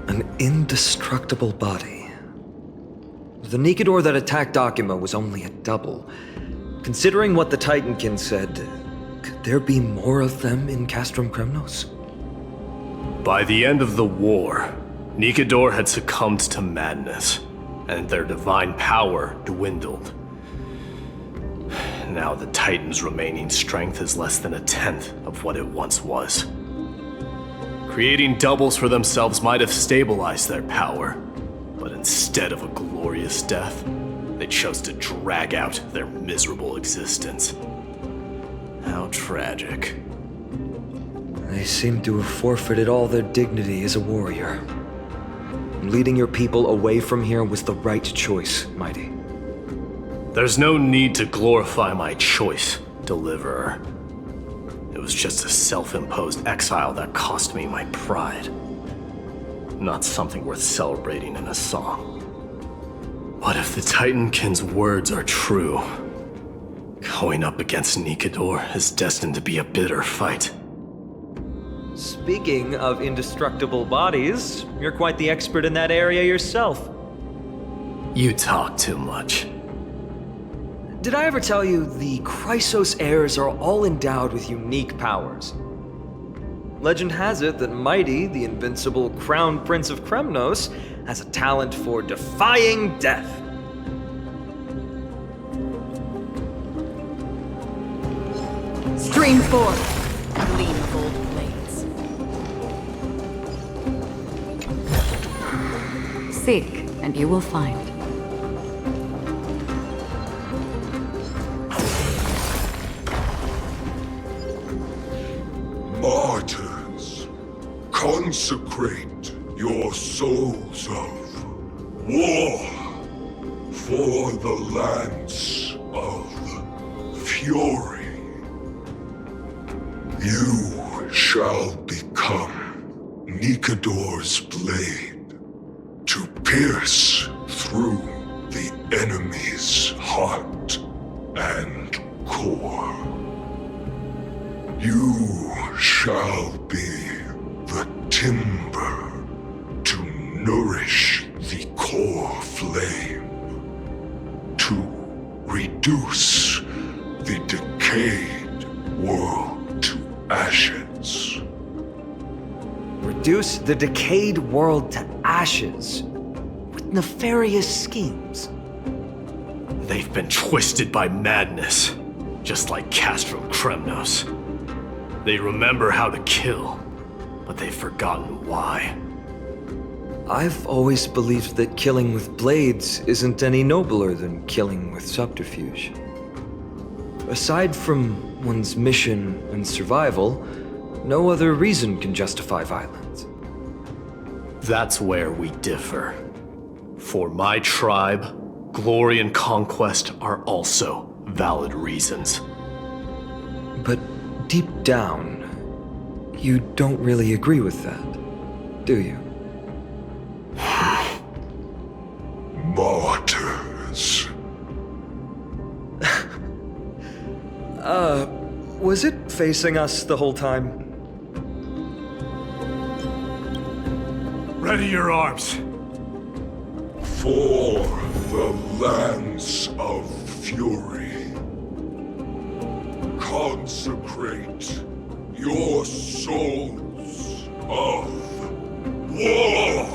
An indestructible body. The Nikador that attacked Akuma was only a double. Considering what the Titankin said, could there be more of them in Castrum Kremnos? By the end of the war, Nikador had succumbed to madness, and their divine power dwindled. Now the Titan's remaining strength is less than 1/10 of what it once was. Creating doubles for themselves might have stabilized their power, but instead of a glorious death, they chose to drag out their miserable existence. How tragic. They seem to have forfeited all their dignity as a warrior. Leading your people away from here was the right choice, Mighty. There's no need to glorify my choice, Deliverer. It was just a self-imposed exile that cost me my pride. Not something worth celebrating in a song. But if the Titankin's words are true, Going up against Nikador is destined to be a bitter fight. Speaking of indestructible bodies, you're quite the expert in that area yourself. You talk too much. Did I ever tell you the Chrysos heirs are all endowed with unique powers? Legend has it that Mighty, the invincible Crown Prince of Kremnos, has a talent for defying death. Stream 4. Gleam of old blades. Seek, and you will find. Martyrs, consecrate your souls of war for the lance of fury. You shall become Nikador's blade to pierce through the enemy's heart and core. You shall be the timber to nourish the core flame, to reduce the decayed world to ashes. Reduce the decayed world to ashes with nefarious schemes. They've been twisted by madness, just like Castro Kremnos. They remember how to kill, but they've forgotten why. I've always believed that killing with blades isn't any nobler than killing with subterfuge. Aside from one's mission and survival, no other reason can justify violence. That's where we differ. For my tribe, glory and conquest are also valid reasons. But deep down, you don't really agree with that, do you? Martyrs. Was it facing us the whole time? Ready your arms. For the lance of fury. Consecrate your souls of war.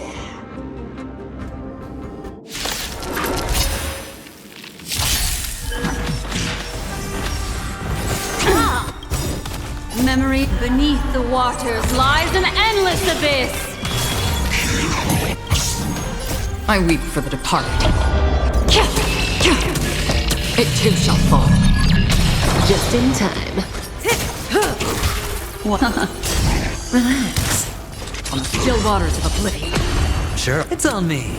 Memory beneath the waters lies an endless abyss. I weep for the departed. It too shall fall. Just in time. Relax. On the still waters of oblivion. Sure, it's on me.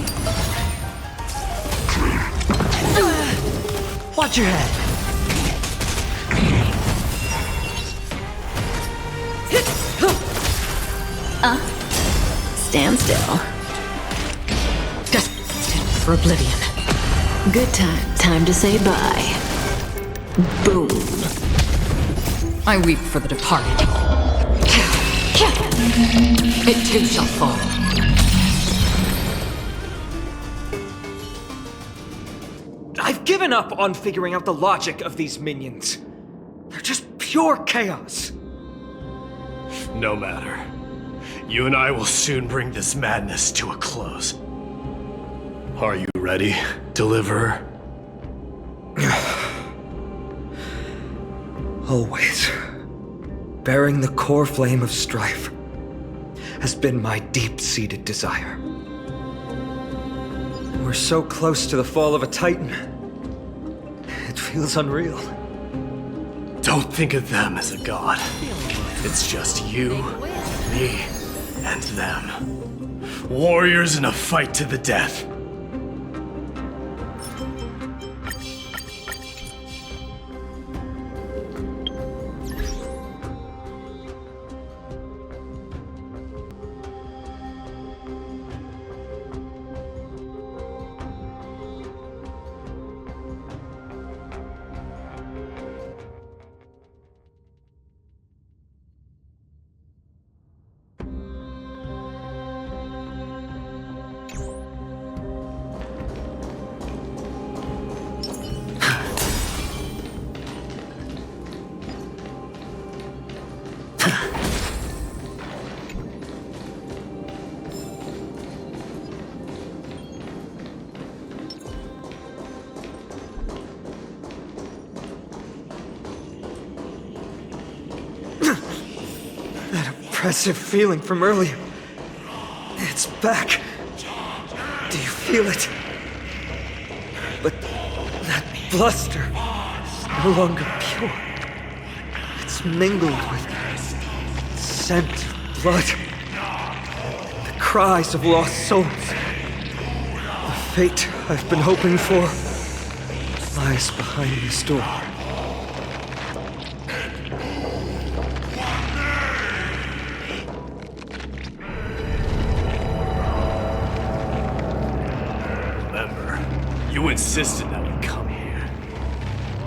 Watch your head. Stand still. Destined for oblivion. Good time. Time to say bye. Boom. I weep for the departed. It too shall fall. I've given up on figuring out the logic of these minions. They're just pure chaos. No matter. You and I will soon bring this madness to a close. Are you ready, Deliverer? Always. Bearing the core flame of strife has been my deep-seated desire. We're so close to the fall of a titan. It feels unreal. Don't think of them as a god. It's just you, me, and them. Warriors in a fight to the death. That oppressive feeling from earlier. It's back. Do you feel it? But that bluster is no longer pure. It's mingled with the scent of blood. The cries of lost souls. The fate I've been hoping for lies behind this door. You insisted that we come here.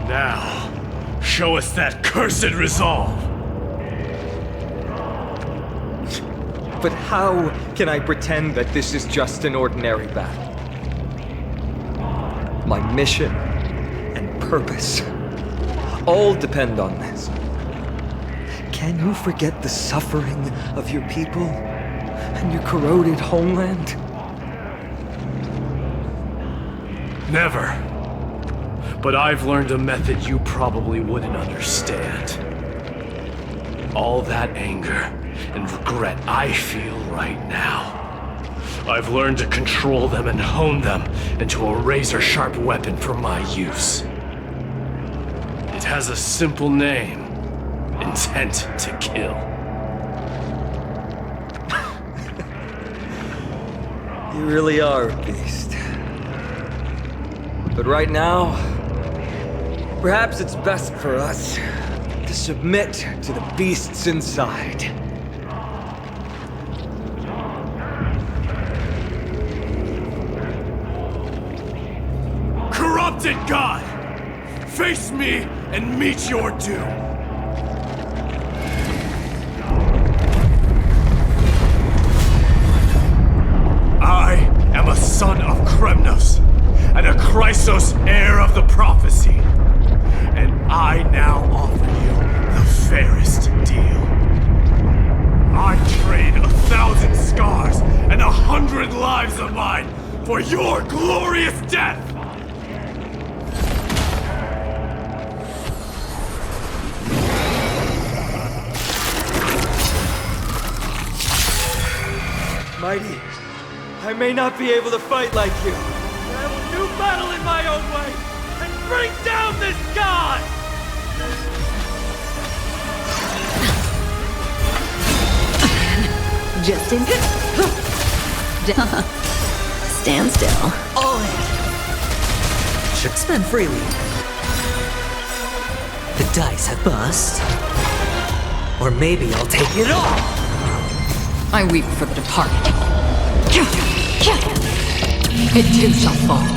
Now, show us that cursed resolve! But how can I pretend that this is just an ordinary battle? My mission and purpose all depend on this. Can you forget the suffering of your people and your corroded homeland? Never. But I've learned a method you probably wouldn't understand. All that anger and regret I feel right now, I've learned to control them and hone them into a razor-sharp weapon for my use. It has a simple name: intent to kill. You really are a beast. But right now, perhaps it's best for us to submit to the beasts inside. Corrupted God! Face me and meet your doom! I am a son of Kremnos, and a Chrysos heir of the prophecy. And I now offer you the fairest deal. I trade 1,000 scars and 100 lives of mine for your glorious death! Mighty, I may not be able to fight like you. I will do battle in my own way and bring down this god! Just in. Stand still. All in. Should spend freely. The dice have bust. Or maybe I'll take it all. I weep for the departed. It too shall fall.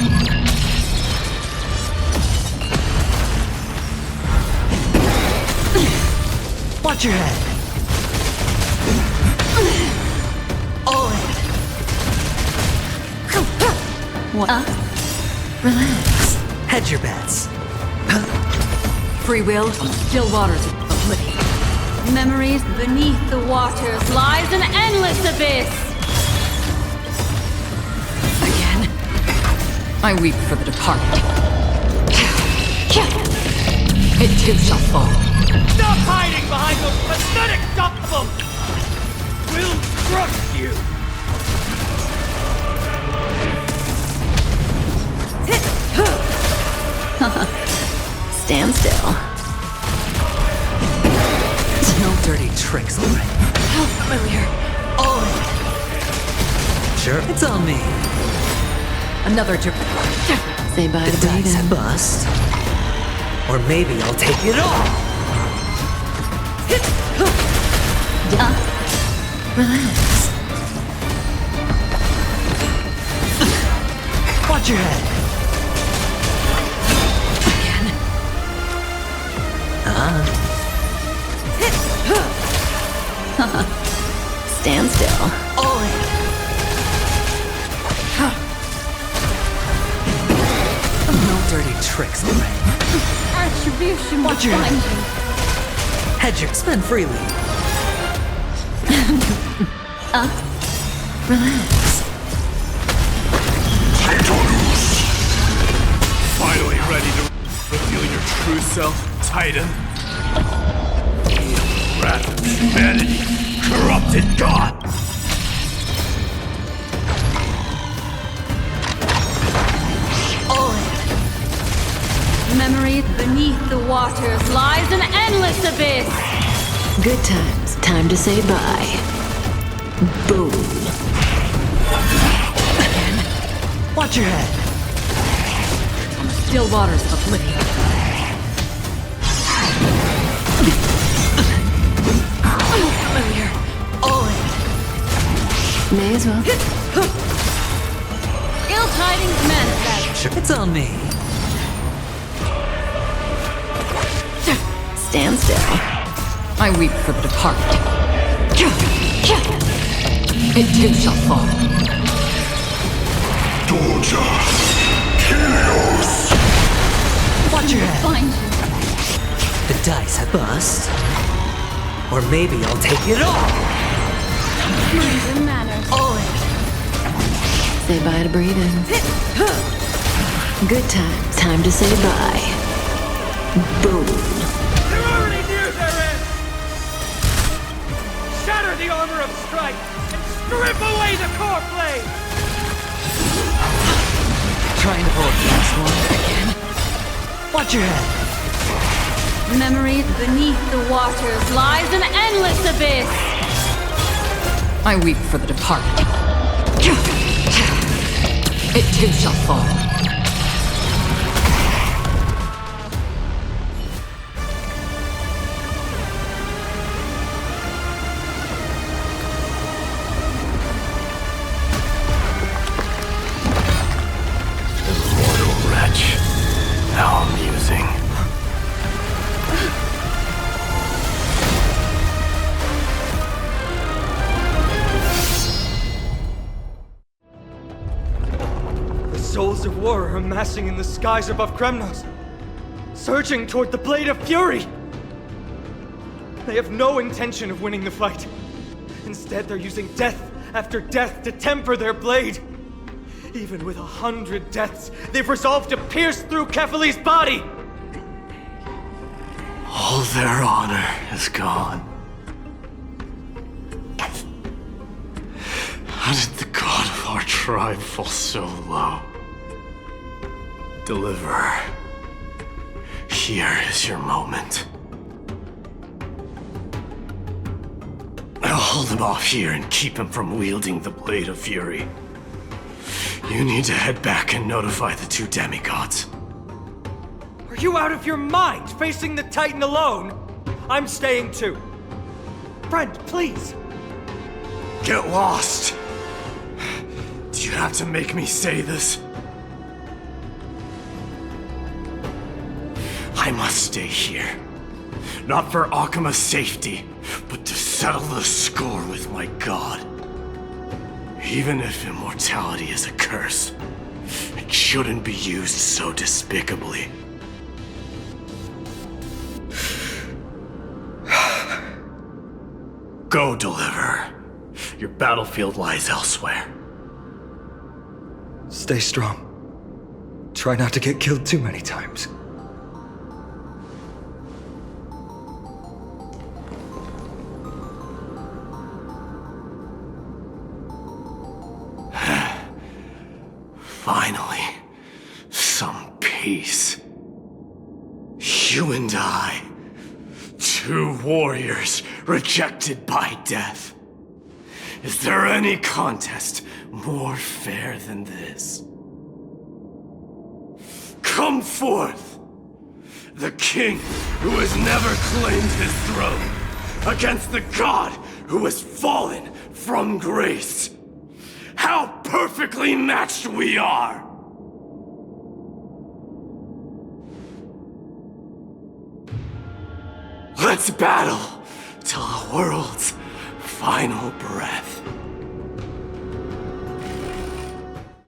Watch your head. All in. What? Relax. Hedge your bets. Free will, still waters of oblivion. Memories beneath the waters lies an endless abyss. Again, I weep for the departed. It too shall fall. Stop hiding behind those pathetic dump-bumps! We'll crush you! Stand still. No dirty tricks, alright. How familiar. All in. Sure, it's on me. Another drip. Say bye The to dice have Brayden. bust. Or maybe I'll take it all. Relax. Watch your head. Again. Stand still. All in. No dirty tricks, alright. Attribution will Watch your find head. you. Hedge your spend freely. Relax. Finally ready to reveal your true self, Titan? Wrath of humanity, corrupted God! Memory beneath the waters lies an endless abyss. Good times. Time to say bye. Boom. Watch your head. On the still waters of oblivion. Familiar. All in. May as well. Ill tidings manifest. It's on me. Stand still. I weep for the departed. It too shall fall. Doja! Helios! Watch your head. Find you. The dice have bust. Or maybe I'll take it all. Minds and manners. All in. Say bye to breathing. Good times. Time to say bye. Boom. They're already near their end! Shatter the armor of Strife and strip away the core blade! Trying to pull a fast one again. Watch your head. Memory beneath the waters lies an endless abyss. I weep for the departed. It too shall fall. Immortal wretch. How amusing. The souls of war are amassing in the skies above Kremnos, surging toward the Blade of Fury! They have no intention of winning the fight. Instead, they're using death after death to temper their blade. Even with 100 deaths, they've resolved to pierce through Kefali's body! All their honor is gone. How did the god of our tribe fall so low? Deliverer, here is your moment. I'll hold him off here and keep him from wielding the Blade of Fury. You need to head back and notify the two demigods. Are you out of your mind, facing the Titan alone? I'm staying too. Friend, please! Get lost! Do you have to make me say this? I must stay here. Not for Akima's safety, but to settle the score with my god. Even if immortality is a curse, it shouldn't be used so despicably. Go, Deliverer. Your battlefield lies elsewhere. Stay strong. Try not to get killed too many times. Finally, some peace. You and I, two warriors rejected by death. Is there any contest more fair than this? Come forth, the king who has never claimed his throne, against the god who has fallen from grace. How perfectly matched we are! Let's battle till the world's final breath.